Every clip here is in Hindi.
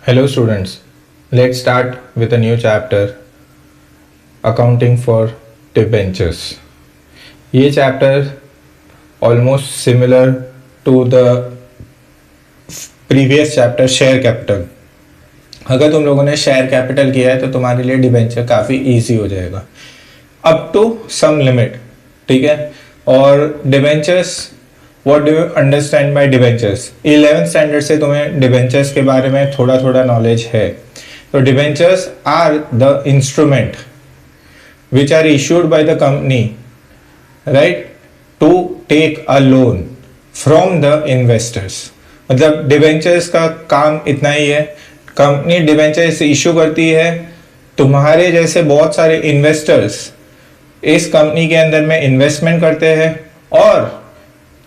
Hello students, let's start with a new chapter, Accounting for Debentures. ये chapter almost similar to the previous chapter Share Capital. अगर तुम लोगों ने शेयर कैपिटल किया है तो तुम्हारे लिए डिबेंचर काफ़ी इजी हो जाएगा अप टू सम लिमिट, ठीक है। और debentures, what do you understand by debentures? 11th standard से तुम्हें डिबेंचर्स के बारे में थोड़ा थोड़ा नॉलेज है। तो debentures are the instrument which are issued by the company, right, to take a loan from the investors. मतलब डिबेंचर्स का काम इतना ही है, कंपनी डिबेंचर्स इशू करती है, तुम्हारे जैसे बहुत सारे इन्वेस्टर्स इस कंपनी के अंदर में इन्वेस्टमेंट करते हैं और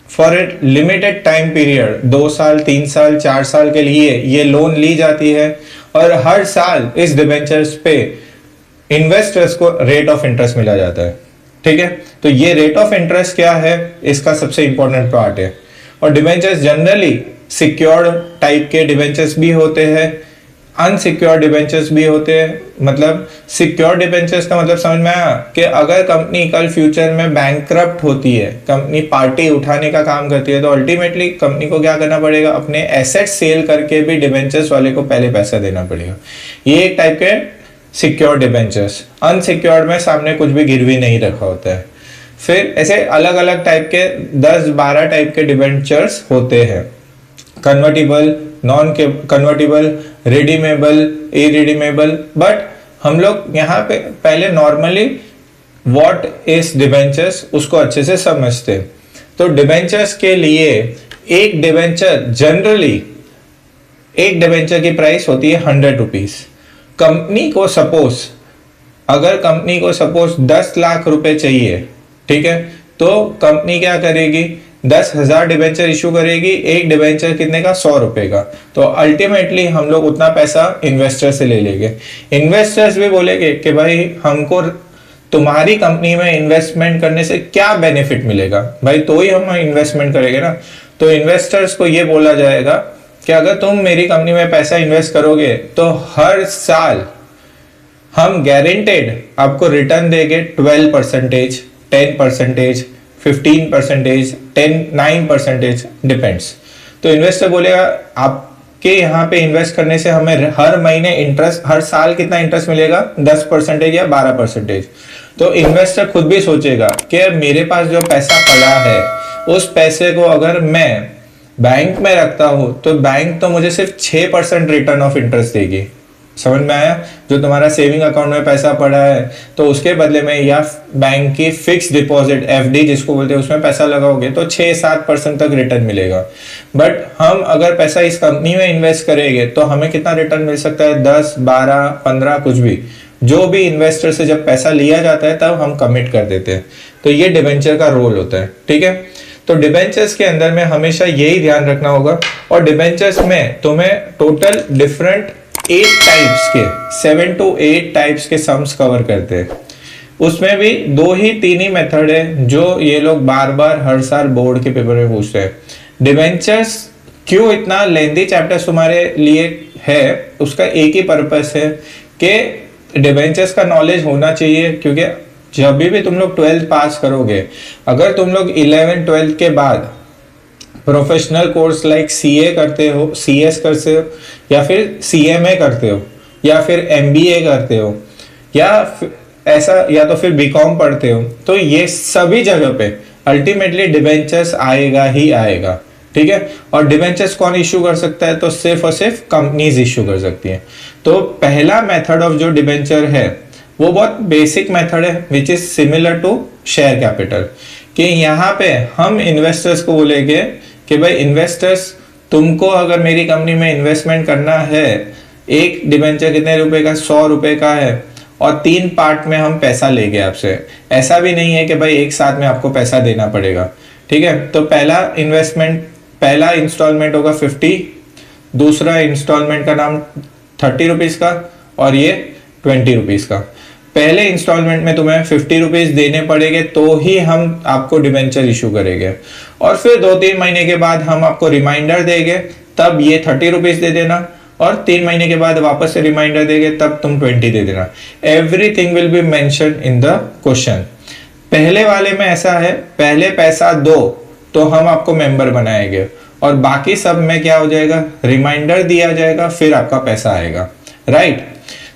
for a limited time period 2 साल 3 साल 4 साल के लिए ये लोन ली जाती है और हर साल इस डिबेंचर्स पे इन्वेस्टर्स को रेट ऑफ इंटरेस्ट मिला जाता है, ठीक है। तो ये रेट ऑफ इंटरेस्ट क्या है, इसका सबसे इंपॉर्टेंट पार्ट है। और डिबेंचर्स जनरली सिक्योर्ड टाइप के डिबेंचर्स भी होते हैं, अनसिक्योर्ड डिबेंचर्स भी होते हैं। मतलब सिक्योर्ड डिबेंचर्स का मतलब समझ में आया कि अगर कंपनी कल फ्यूचर में बैंकक्रप्ट होती है, कंपनी पार्टी उठाने का काम करती है, तो अल्टीमेटली कंपनी को क्या करना पड़ेगा, अपने एसेट सेल करके भी डिबेंचर्स वाले को पहले पैसा देना पड़ेगा। ये एक टाइप के सिक्योर्ड डिबेंचर्स। अनसिक्योर्ड में सामने कुछ भी गिरवी नहीं रखा होता है। फिर ऐसे अलग अलग टाइप के 10-12 टाइप के डिबेंचर्स होते हैं, convertible, non convertible, redeemable, irredeemable. But हम लोग यहाँ पे पहले नॉर्मली व्हाट इज डिबेंचर्स उसको अच्छे से समझते हैं। तो डिबेंचर्स के लिए एक डिबेंचर जनरली, एक डिबेंचर की प्राइस होती है 100 रुपीज। कंपनी को सपोज, अगर कंपनी को सपोज 10 लाख रुपए चाहिए, ठीक है, तो कंपनी क्या करेगी, 10,000 डिबेंचर इशू करेगी। एक डिबेंचर कितने का, 100 रुपए का। तो अल्टीमेटली हम लोग उतना पैसा इन्वेस्टर से ले लेंगे। इन्वेस्टर्स भी बोलेंगे कि भाई हमको तुम्हारी कंपनी में इन्वेस्टमेंट करने से क्या बेनिफिट मिलेगा, भाई तो ही हम इन्वेस्टमेंट करेंगे ना। तो इन्वेस्टर्स को ये बोला जाएगा कि अगर तुम मेरी कंपनी में पैसा इन्वेस्ट करोगे तो हर साल हम गारंटेड आपको रिटर्न देंगे 12%, 10%, 15%, 9%, डिपेंड्स। तो इन्वेस्टर बोलेगा आपके यहाँ पे इन्वेस्ट करने से हमें हर महीने इंटरेस्ट, हर साल कितना इंटरेस्ट मिलेगा, 10% या 12%। तो इन्वेस्टर खुद भी सोचेगा कि मेरे पास जो पैसा पड़ा है उस पैसे को अगर मैं बैंक में रखता हूं तो बैंक तो मुझे सिर्फ 6% रिटर्न ऑफ इंटरेस्ट देगी। समझ में आया? जो तुम्हारा सेविंग अकाउंट में पैसा पड़ा है तो उसके बदले में या बैंक की फिक्स डिपॉजिट FD जिसको बोलते हैं उसमें पैसा लगाओगे तो 6-7% तक रिटर्न मिलेगा। बट हम अगर पैसा इस कंपनी में इन्वेस्ट करेंगे तो हमें कितना रिटर्न मिल सकता है, 10, 12, 15, कुछ भी। जो भी इन्वेस्टर से जब पैसा लिया जाता है तब हम कमिट कर देते हैं। तो ये डिबेंचर का रोल होता है, ठीक है। तो डिबेंचर्स के अंदर में हमेशा यही ध्यान रखना होगा। और डिबेंचर्स में तुम्हें टोटल डिफरेंट 8 टाइप्स के, 7 to 8 टाइप्स के सम्स कवर करते हैं। उसमें भी 2-3 ही मेथड है जो ये लोग बार बार हर साल बोर्ड के पेपर में पूछते हैं। डिबेंचर्स क्यों इतना लेंथी चैप्टर्स तुम्हारे लिए है, उसका एक ही पर्पस है कि डिबेंचर्स का नॉलेज होना चाहिए। क्योंकि जब भी तुम लोग 12th पास करोगे, अगर तुम लोग 11th 12th के बाद प्रोफेशनल कोर्स लाइक CA करते हो, CS करते हो, या फिर CMA करते हो, या फिर MBA करते हो, या ऐसा, या तो फिर BCom पढ़ते हो, तो ये सभी जगह पे अल्टीमेटली डिबेंचर्स आएगा ही आएगा, ठीक है। और डिबेंचर्स कौन इशू कर सकता है, तो सिर्फ और सिर्फ कंपनीज इशू कर सकती हैं। तो पहला मेथड ऑफ जो डिबेंचर है वो बहुत बेसिक मेथड है which is similar to share capital. कि यहाँ पे हम इन्वेस्टर्स को बोलेंगे कि भाई इन्वेस्टर्स, तुमको अगर मेरी कंपनी में इन्वेस्टमेंट करना है, एक डिबेंचर कितने रुपए का, 100 रुपए का है, और 3 पार्ट में हम पैसा लेंगे आपसे। ऐसा भी नहीं है कि भाई एक साथ में आपको पैसा देना पड़ेगा, ठीक है। तो पहला इन्वेस्टमेंट, पहला इंस्टॉलमेंट होगा 50, दूसरा इंस्टॉलमेंट का नाम 30 रुपीज का, और ये 20 रुपीज का। पहले इंस्टॉलमेंट में तुम्हें 50 रुपीज देने पड़ेंगे तो ही हम आपको डिबेंचर इशू करेंगे, और फिर 2-3 महीने के बाद हम आपको रिमाइंडर देंगे, तब ये 30 रुपीज दे देना, और 3 महीने के बाद वापस से रिमाइंडर देंगे तब तुम 20 दे देना। Everything will be mention in the question. पहले वाले में ऐसा है, पहले पैसा दो तो हम आपको मेंबर बनाएंगे, और बाकी सब में क्या हो जाएगा, रिमाइंडर दिया जाएगा फिर आपका पैसा आएगा, राइट।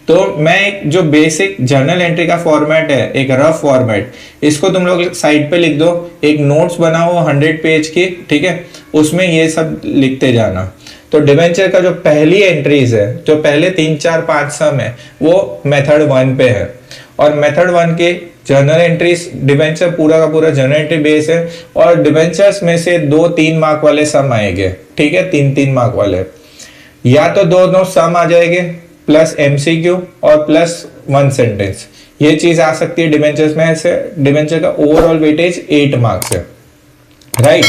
तो मैं एक जो बेसिक जर्नल एंट्री का फॉर्मेट है, एक रफ फॉर्मेट, इसको तुम लोग साइड पे लिख दो, एक नोट्स बनाओ 100 पेज की, ठीक है, उसमें ये सब लिखते जाना। तो डिवेंचर का जो पहली एंट्रीज है, जो पहले 3 4 5 सम है, वो मेथड 1 पे है, और मेथड 1 के जर्नल एंट्रीज, डिवेंचर पूरा का पूरा जर्नल एंट्री बेस है, और डिवेंचर्स में से 2-3 मार्क वाले सम आएंगे, ठीक है, 3-3 मार्क वाले, या तो दोनों सम आ जाएंगे प्लस एमसीक्यू और प्लस 1 सेंटेंस, ये चीज आ सकती है डिवेंचर्स में। ऐसे डिवेंचर का ओवरऑल वेटेज 8 मार्क्स है, राइट।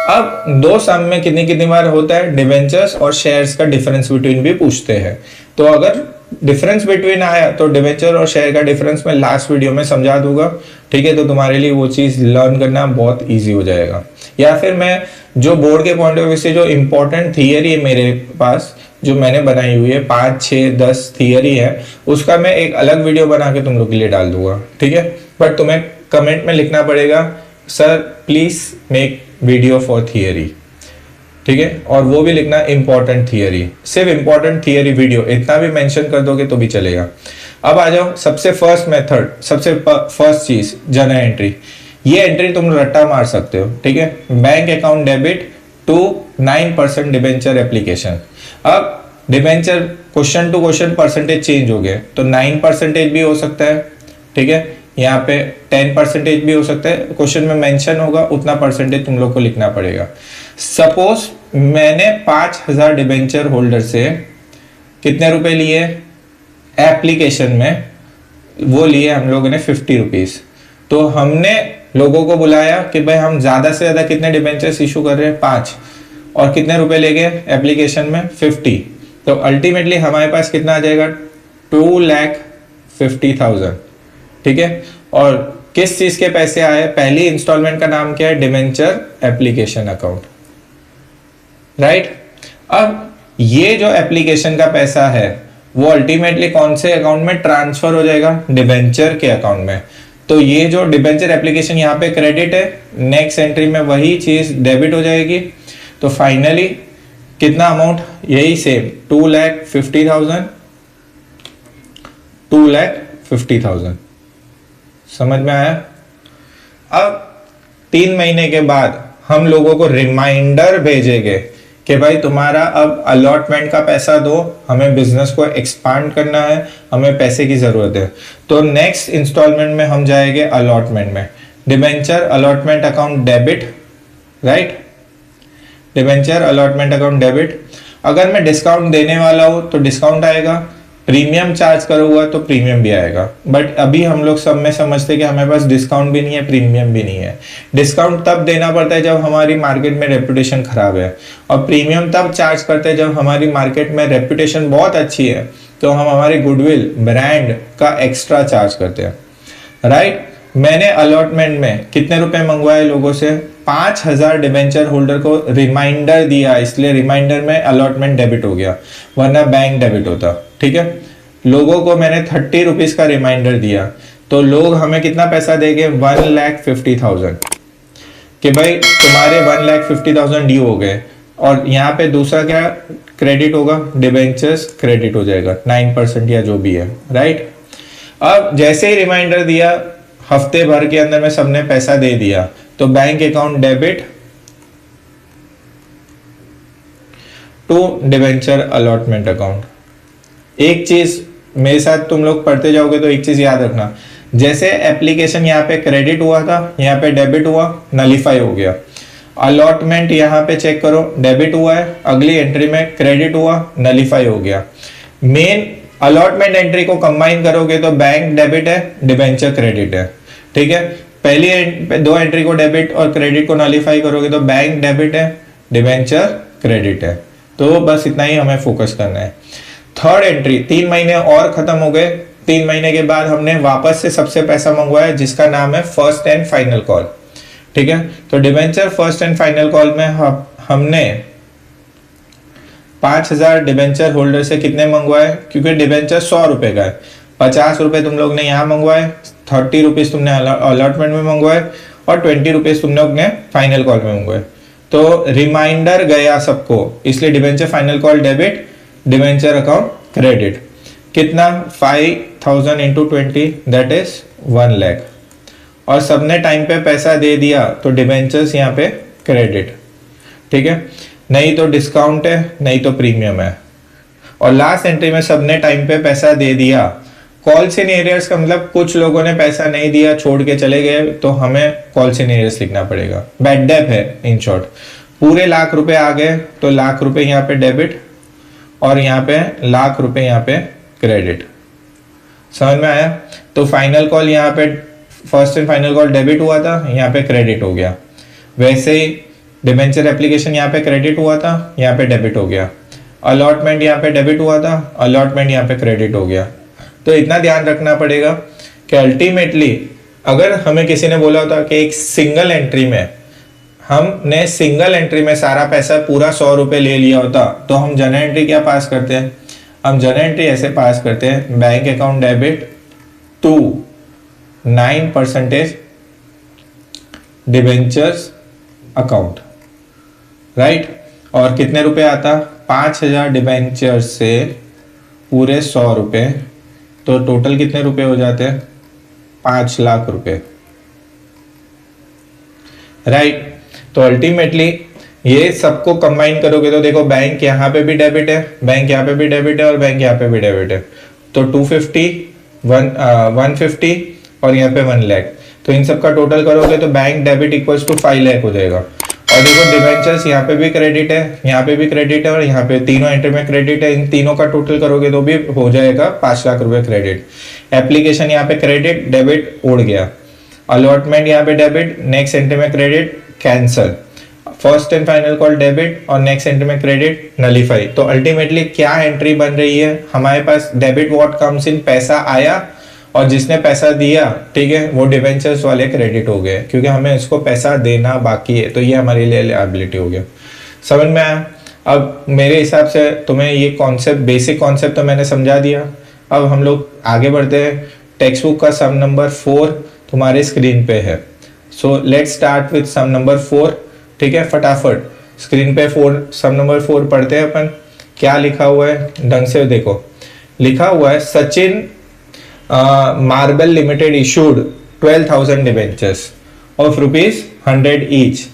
अब 2 सम में कितनी कितनी बार होता है, डिवेंचर्स और शेयर्स का डिफरेंस बिटवीन भी पूछते हैं। तो अगर डिफरेंस बिटवीन आया तो डिवेंचर और शेयर का डिफरेंस मैं लास्ट वीडियो में समझा दूंगा, ठीक है, तो तुम्हारे लिए वो चीज लर्न करना बहुत इजी हो जाएगा। या फिर मैं जो बोर्ड के पॉइंट ऑफ व्यू से जो इंपॉर्टेंट थियरी है मेरे पास, जो मैंने बनाई हुई है 5 6 10 थियरी है, उसका मैं एक अलग वीडियो बना के तुम लोग के लिए डाल दूंगा, ठीक है। बट तुम्हें कमेंट में लिखना पड़ेगा sir please make video for theory, ठीक है, और वो भी लिखना इंपॉर्टेंट थियरी, सिर्फ इंपॉर्टेंट थियरी वीडियो, इतना भी मेंशन कर दोगे तो भी चलेगा। अब आ जाओ सबसे फर्स्ट मेथड, सबसे फर्स्ट चीज जर्नल एंट्री। ये एंट्री तुम रट्टा मार सकते हो, ठीक है, bank account debit to 9% debenture application. अब debenture question to question percentage change हो गए, तो 9% भी हो सकता है, ठीक है, यहाँ पे 10% भी हो सकता है, क्वेश्चन में मेंशन होगा उतना परसेंटेज तुम लोग को लिखना पड़ेगा। सपोज मैंने 5000 डिबेंचर होल्डर से कितने रुपए लिए एप्लीकेशन में, वो लिए हम लोगों ने 50 रुपीज। तो हमने लोगों को बुलाया कि भाई हम ज्यादा से ज्यादा कितने डिबेंचर्स इशू कर रहे हैं, 5, और कितने रुपए ले गए एप्लीकेशन में 50। तो अल्टीमेटली हमारे पास कितना आ जाएगा, 2,50,000, ठीक है। और किस चीज के पैसे आए, पहली इंस्टॉलमेंट का नाम क्या है, डिबेंचर एप्लीकेशन अकाउंट, राइट। अब ये जो एप्लीकेशन का पैसा है वो अल्टीमेटली कौन से अकाउंट में ट्रांसफर हो जाएगा, डिबेंचर के अकाउंट में। तो ये जो डिबेंचर एप्लीकेशन यहाँ पे क्रेडिट है, नेक्स्ट एंट्री में वही चीज डेबिट हो जाएगी। तो फाइनली कितना अमाउंट, यही सेम 2,50,000, 2,50,000, समझ में आया। अब 3 महीने के बाद हम लोगों को रिमाइंडर भेजेंगे कि भाई तुम्हारा अब अलॉटमेंट का पैसा दो, हमें बिजनेस को एक्सपांड करना है, हमें पैसे की जरूरत है। तो नेक्स्ट इंस्टॉलमेंट में हम जाएंगे अलॉटमेंट में, debenture allotment account debit, right, debenture allotment account debit. अगर मैं डिस्काउंट देने वाला हूं तो डिस्काउंट आएगा, प्रीमियम चार्ज करूंगा तो प्रीमियम भी आएगा। बट अभी हम लोग सब में समझते कि हमारे पास डिस्काउंट भी नहीं है, प्रीमियम भी नहीं है। डिस्काउंट तब देना पड़ता है जब हमारी मार्केट में रेपुटेशन खराब है, और प्रीमियम तब चार्ज करते हैं जब हमारी मार्केट में रेपुटेशन बहुत अच्छी है, तो हम हमारी गुडविल ब्रांड का एक्स्ट्रा चार्ज करते हैं, राइट। मैंने अलॉटमेंट में कितने रुपए मंगवाए लोगों से, 5,000 डिबेंचर होल्डर को रिमाइंडर दिया, इसलिए रिमाइंडर में अलॉटमेंट डेबिट हो गया, वरना बैंक डेबिट होता, ठीक है। लोगों को मैंने 30 रुपीज का रिमाइंडर दिया, तो लोग हमें कितना पैसा देंगे, 1,50,000, कि भाई तुम्हारे 1,50,000 ड्यू हो गए। और यहाँ पे दूसरा क्या क्रेडिट होगा, डिबेंचर्स क्रेडिट हो जाएगा 9% या जो भी है, राइट। अब जैसे ही रिमाइंडर दिया, हफ्ते भर के अंदर में सबने पैसा दे दिया, तो bank account debit to debenture allotment account. एक चीज मेरे साथ तुम लोग पढ़ते जाओगे तो एक चीज याद रखना, जैसे एप्लीकेशन यहाँ पे क्रेडिट हुआ था, यहाँ पे डेबिट हुआ, नलीफाई हो गया। अलॉटमेंट यहाँ पे चेक करो, डेबिट हुआ है, अगली एंट्री में क्रेडिट हुआ, नलीफाई हो गया। मेन अलॉटमेंट एंट्री को कंबाइन करोगे तो बैंक डेबिट है, डिबेंचर क्रेडिट है, ठीक है। पहली 2 एंट्री को डेबिट और क्रेडिट को नलीफाई करोगे तो बैंक डेबिट है, डिबेंचर क्रेडिट है। तो बस इतना ही हमें फोकस करना है। थर्ड एंट्री, 3 महीने और खत्म हो गए, 3 महीने के बाद हमने वापस से सबसे पैसा मंगवाया, जिसका नाम है फर्स्ट एंड फाइनल कॉल, ठीक है। तो debenture first and final call में हमने 5,000 डिबेंचर होल्डर से कितने मंगवाए, क्योंकि डिबेंचर 100 रुपए का है, 50 रुपए तुम लोग ने यहाँ मंगवाए, 30 रुपीज तुमने अलॉटमेंट में मंगवाए और 20 रुपीज तुम लोग ने फाइनल कॉल में मंगवाए। तो रिमाइंडर गया सबको, इसलिए debenture final call debit, debenture account credit. कितना, 5,000 इंटू 20 दैट इज 1 लाख। और सबने टाइम पे पैसा दे दिया तो डिबेंचर्स यहाँ पे क्रेडिट, ठीक है, नहीं तो डिस्काउंट है, नहीं तो प्रीमियम है। और लास्ट एंट्री में सबने टाइम पे पैसा दे दिया। कॉल्स इन एरियर्स का मतलब कुछ लोगों ने पैसा नहीं दिया, छोड़ के चले गए, तो हमें कॉल्स इन एरियर्स लिखना पड़ेगा। बैड डेप है इन शॉर्ट। पूरे लाख रुपए आ गए तो लाख रुपए यहाँ पे डेबिट और यहाँ पे लाख रुपए यहाँ पे क्रेडिट। समझ में आया? तो फाइनल कॉल यहाँ पे first and final call debit हुआ था, यहाँ पे क्रेडिट हो गया। वैसे ही डिबेंचर एप्लीकेशन यहाँ पे क्रेडिट हुआ था, यहाँ पे डेबिट हो गया। अलॉटमेंट यहाँ पे डेबिट हुआ था, अलॉटमेंट यहाँ पे क्रेडिट हो गया। तो इतना ध्यान रखना पड़ेगा कि अल्टीमेटली अगर हमें किसी ने बोला होता कि एक सिंगल एंट्री में हमने सिंगल एंट्री में सारा पैसा पूरा 100 रुपए ले लिया होता, तो हम जर्नल एंट्री क्या पास करते हैं? हम जर्नल एंट्री ऐसे पास करते हैं, bank account debit to 9% debentures account, right. और कितने रुपए आता? 5,000 डिबेंचर से पूरे 100 रुपए, तो टोटल कितने रुपए हो जाते हैं? 5 लाख रुपए, राइट। तो अल्टीमेटली ये सबको कंबाइन करोगे तो देखो बैंक यहाँ पे भी डेबिट है, बैंक यहाँ पे भी डेबिट है और बैंक यहाँ पे भी डेबिट है। तो 250, 150 और यहाँ पे 1 लाख। तो इन सब का टोटल करोगे तो bank debit equals to 5 lakh हो जाएगा। और देखो डिबेंचर्स यहाँ पे भी क्रेडिट है, यहाँ पे भी क्रेडिट है और यहाँ पे तीनों एंट्री में क्रेडिट है। इन तीनों का टोटल करोगे तो भी हो जाएगा 5 लाख रुपए क्रेडिट। एप्लीकेशन यहाँ पे क्रेडिट डेबिट उड़ गया, अलॉटमेंट यहाँ पे डेबिट, नेक्स्ट एंट्री में credit cancel, first and final call debit और नेक्स्ट एंट्री में क्रेडिट नलीफाई। तो अल्टीमेटली क्या एंट्री बन रही है हमारे पास? डेबिट व्हाट कम्स इन, पैसा आया और जिसने पैसा दिया, ठीक है, वो डिबेंचर्स वाले क्रेडिट हो गए क्योंकि हमें इसको पैसा देना बाकी है, तो ये हमारे लिए लायबिलिटी हो गया। समझ में आया? अब मेरे हिसाब से तुम्हें ये कॉन्सेप्ट, बेसिक कॉन्सेप्ट तो मैंने समझा दिया। अब हम लोग आगे बढ़ते हैं। टेक्स्ट बुक का सम नंबर 4 तुम्हारे स्क्रीन पे है। So let's start with some number 4, ठीक है। फटाफट स्क्रीन पे सम नंबर 4 पढ़ते हैं अपन। क्या लिखा हुआ है ढंग से देखो। लिखा हुआ है Sachin marble limited issued 12,000 debentures of ₹100 each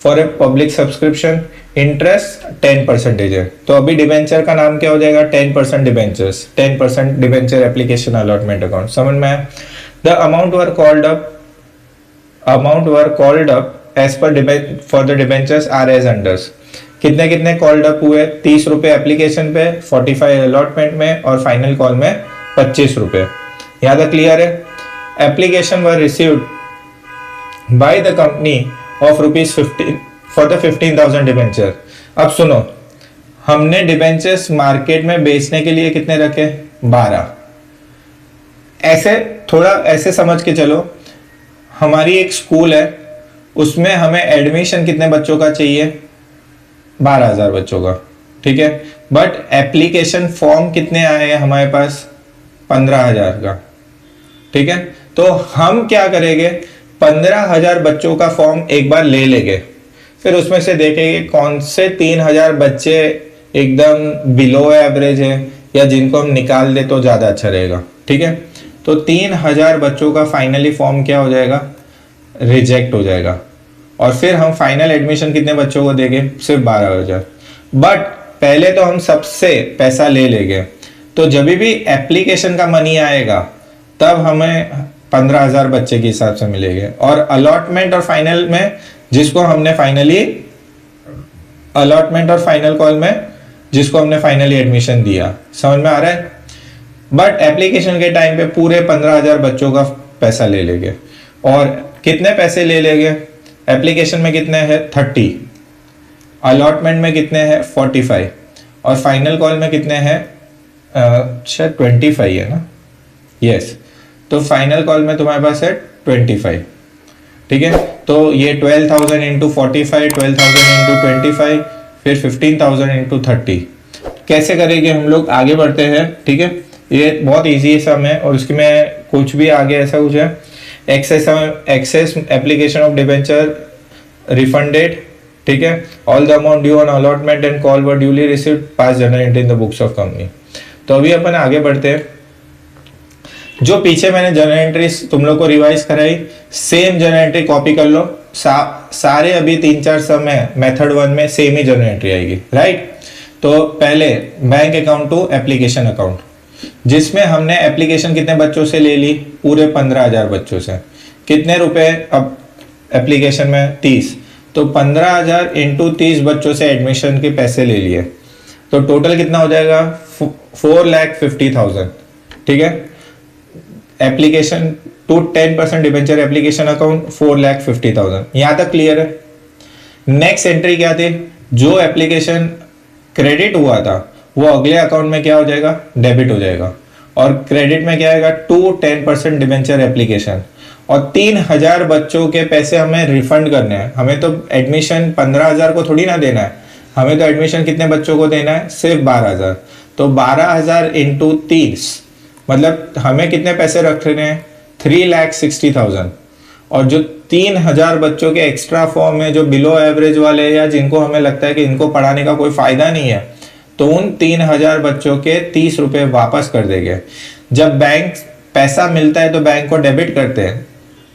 for a public subscription, interest 10% है। तो अभी डिबेंचर का नाम क्या हो जाएगा? 10% debentures, 10% debenture application allotment account. समझ में आया? The amount were called up as per for the debentures are as under. कितने कितने कॉल्ड अप हुए? 30 रुपए एप्लीकेशन पे, 45 अलॉटमेंट में और फाइनल कॉल में 25 रुपए। यहाँ तक क्लियर है? Application were received by the company of ₹15 for the 15,000 debenture. अब सुनो, हमने डिबेंचर्स मार्केट में बेचने के लिए कितने रखे? 12। ऐसे थोड़ा ऐसे समझ के चलो, हमारी एक स्कूल है, उसमें हमें एडमिशन कितने बच्चों का चाहिए? 12,000 बच्चों का, ठीक है। बट एप्लीकेशन फॉर्म कितने आए हैं हमारे पास? 15,000 का, ठीक है। तो हम क्या करेंगे? 15,000 बच्चों का फॉर्म एक बार ले लेंगे, फिर उसमें से देखेंगे कौन से 3,000 बच्चे एकदम बिलो एवरेज है या जिनको हम निकाल दे तो ज़्यादा अच्छा रहेगा, ठीक है। तो 3,000 बच्चों का फाइनली फॉर्म क्या हो जाएगा? रिजेक्ट हो जाएगा। और फिर हम फाइनल एडमिशन कितने बच्चों को देंगे? सिर्फ 12,000। बट पहले तो हम सबसे पैसा ले लेंगे, तो जब भी एप्लीकेशन का मनी आएगा तब हमें 15,000 बच्चे के हिसाब से मिलेंगे। और अलॉटमेंट और फाइनल में जिसको हमने फाइनली अलॉटमेंट और फाइनल कॉल में जिसको हमने फाइनली एडमिशन दिया। समझ में आ रहा है? बट एप्लीकेशन के टाइम पे पूरे 15,000 बच्चों का पैसा ले लेंगे। और कितने पैसे ले लेंगे? एप्लीकेशन में कितने हैं? 30, अलॉटमेंट में कितने हैं? 45 और फाइनल कॉल में कितने हैं? शायद 25 है ना? यस। तो फाइनल कॉल में तुम्हारे पास है 25, ठीक है। तो ये 12,000 इंटू 45, 12,000 इंटू 25, फिर 15,000 इंटू 30 कैसे करेंगे हम लोग, आगे बढ़ते हैं। ठीक है, ये बहुत इजी सम है और उसकी में कुछ भी आगे ऐसा कुछ है, excess application of debenture refunded. ठीक है, all the amount due on allotment and call were duly received, pass journal entry in the books of company. तो अभी अपन आगे बढ़ते हैं। जो पीछे मैंने जर्नल एंट्री तुम लोग को रिवाइज कराई, सेम जर्नल एंट्री कॉपी कर लो। सारे अभी 3-4 सम है मेथड 1 में सेम ही जर्नल एंट्री आएगी, राइट। तो पहले bank account to application account, जिसमें हमने एप्लीकेशन कितने बच्चों से ले ली, पूरे 15,000 बच्चों से। कितने रुपए अब एप्लीकेशन में, 30, तो 15,000 इंटू 30 बच्चों से एडमिशन के पैसे ले लिए, तो टोटल कितना हो जाएगा, 4,50,000। ठीक है, application to 10% debenture application account 4,50,000। यहां तक क्लियर है। नेक्स्ट एंट्री क्या थी, जो एप्लीकेशन क्रेडिट हुआ था वो अगले अकाउंट में क्या हो जाएगा, डेबिट हो जाएगा। और क्रेडिट में क्या आएगा, टू 10% डिबेंचर एप्लीकेशन, और 3,000 बच्चों के पैसे हमें रिफंड करने हैं। हमें तो एडमिशन 15,000 को थोड़ी ना देना है, हमें तो एडमिशन कितने बच्चों को देना है, सिर्फ 12,000। तो 12,000 इंटू 30, मतलब हमें कितने पैसे रख रहे हैं, 3,60,000। और जो 3,000 बच्चों के एक्स्ट्रा फॉर्म है, जो बिलो एवरेज वाले या जिनको हमें लगता है कि इनको पढ़ाने का कोई फायदा नहीं है, तो उन 3,000 बच्चों के 30 रुपए वापस कर देंगे। जब बैंक पैसा मिलता है तो बैंक को डेबिट करते हैं,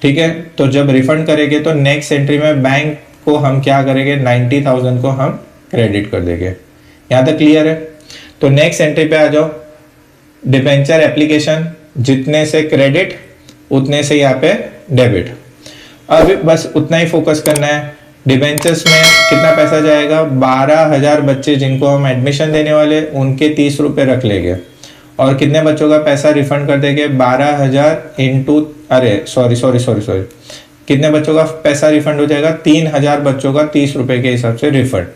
ठीक है। तो जब रिफंड करेंगे तो नेक्स्ट एंट्री में बैंक को हम क्या करेंगे, 90,000 को हम क्रेडिट कर देंगे। यहाँ तक क्लियर है। तो नेक्स्ट एंट्री पे आ जाओ, डिबेंचर एप्लीकेशन, जितने से क्रेडिट उतने से यहाँ पे डेबिट। अब बस उतना ही फोकस करना है। डिबेंचर्स में कितना पैसा जाएगा, 12,000 बच्चे जिनको हम एडमिशन देने वाले उनके 30 रुपए रख लेंगे, और कितने बच्चों का पैसा रिफंड कर देंगे, 12,000 इंटू, अरे सॉरी, कितने बच्चों का पैसा रिफंड हो जाएगा, 3,000 बच्चों का 30 रुपए के हिसाब से रिफंड।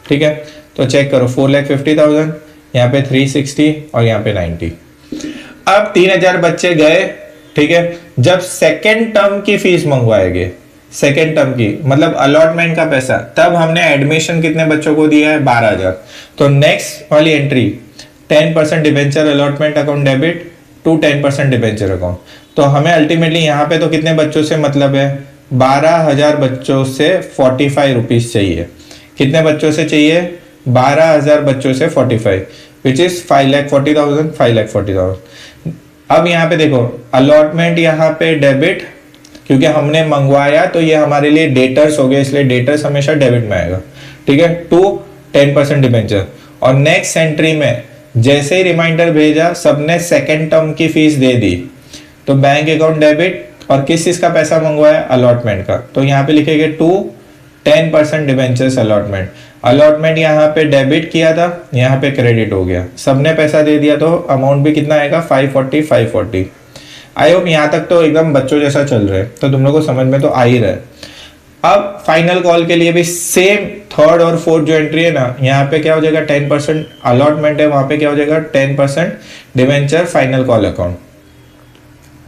ठीक है, तो चेक करो, 4,50,000, यहाँ पे 360 और यहाँ पे 90। अब 3,000 बच्चे गए, ठीक है। जब सेकेंड टर्म की फीस मंगवाएंगे, सेकेंड टर्म की मतलब अलॉटमेंट का पैसा, तब हमने एडमिशन कितने बच्चों को दिया है, 12,000। तो नेक्स्ट वाली entry 10% debenture allotment account debit to 10% debenture account. तो हमें अल्टीमेटली यहाँ पे तो कितने बच्चों से मतलब है, 12,000 बच्चों से 45 रुपीज चाहिए। कितने बच्चों से चाहिए, 12,000 बच्चों से 45, विच इज 5,40,000। अब यहाँ पे देखो, अलॉटमेंट यहाँ पे डेबिट, क्योंकि हमने मंगवाया तो ये हमारे लिए डेटर्स हो गए, इसलिए डेटर्स हमेशा डेबिट में आएगा। ठीक है, टू 10% डिबेंचर। और नेक्स्ट एंट्री में जैसे ही रिमाइंडर भेजा, सबने सेकेंड टर्म की फीस दे दी, तो बैंक अकाउंट डेबिट, और किस चीज का पैसा मंगवाया, अलॉटमेंट का। तो यहाँ पे लिखेंगे टू 10% डिबेंचर्स अलॉटमेंट। अलॉटमेंट यहाँ पे डेबिट किया था, यहाँ पे क्रेडिट हो गया, सबने पैसा दे दिया, तो अमाउंट भी कितना आएगा, 540। आई होप यहाँ तक तो एकदम बच्चों जैसा चल रहा है, तो तुम लोग को समझ में तो आ ही रहा है। अब फाइनल कॉल के लिए भी सेम थर्ड और फोर्थ जो एंट्री है ना, यहाँ पे क्या हो जाएगा, 10% अलॉटमेंट है, वहां पे क्या हो जाएगा, 10% डिवेंचर फाइनल कॉल अकाउंट।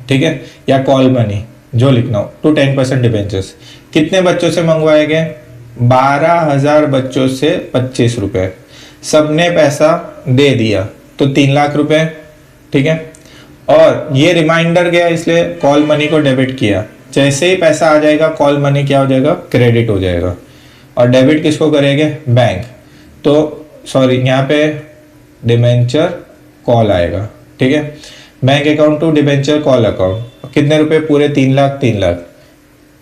ठीक है, या कॉल मनी जो लिखना हो, टू 10% डिवेंचर्स। कितने बच्चों से मंगवाए गए, 12,000 बच्चों से 25 रुपए, सबने पैसा दे दिया, तो 3 लाख रुपए। ठीक है, और ये रिमाइंडर गया, इसलिए कॉल मनी को डेबिट किया। जैसे ही पैसा आ जाएगा, कॉल मनी क्या हो जाएगा, क्रेडिट हो जाएगा। और डेबिट किसको करेंगे, बैंक। तो सॉरी, यहाँ पे डिबेंचर कॉल आएगा। ठीक है, bank account to debenture call account. कितने रुपए, पूरे 3 लाख।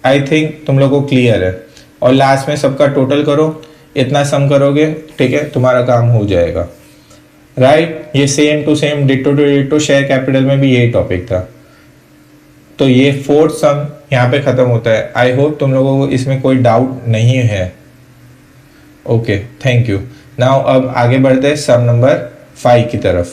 आई थिंक तुम लोगों को क्लियर है। और लास्ट में सबका टोटल करो, इतना सम करोगे, ठीक है, तुम्हारा काम हो जाएगा। राइट, ये same to same, ditto to ditto share capital में भी यही टॉपिक था। तो ये फोर्थ सम यहाँ पे खत्म होता है। आई होप तुम लोगों को इसमें कोई डाउट नहीं है। Okay, thank you. नाउ अब आगे बढ़ते हैं सम नंबर 5 की तरफ।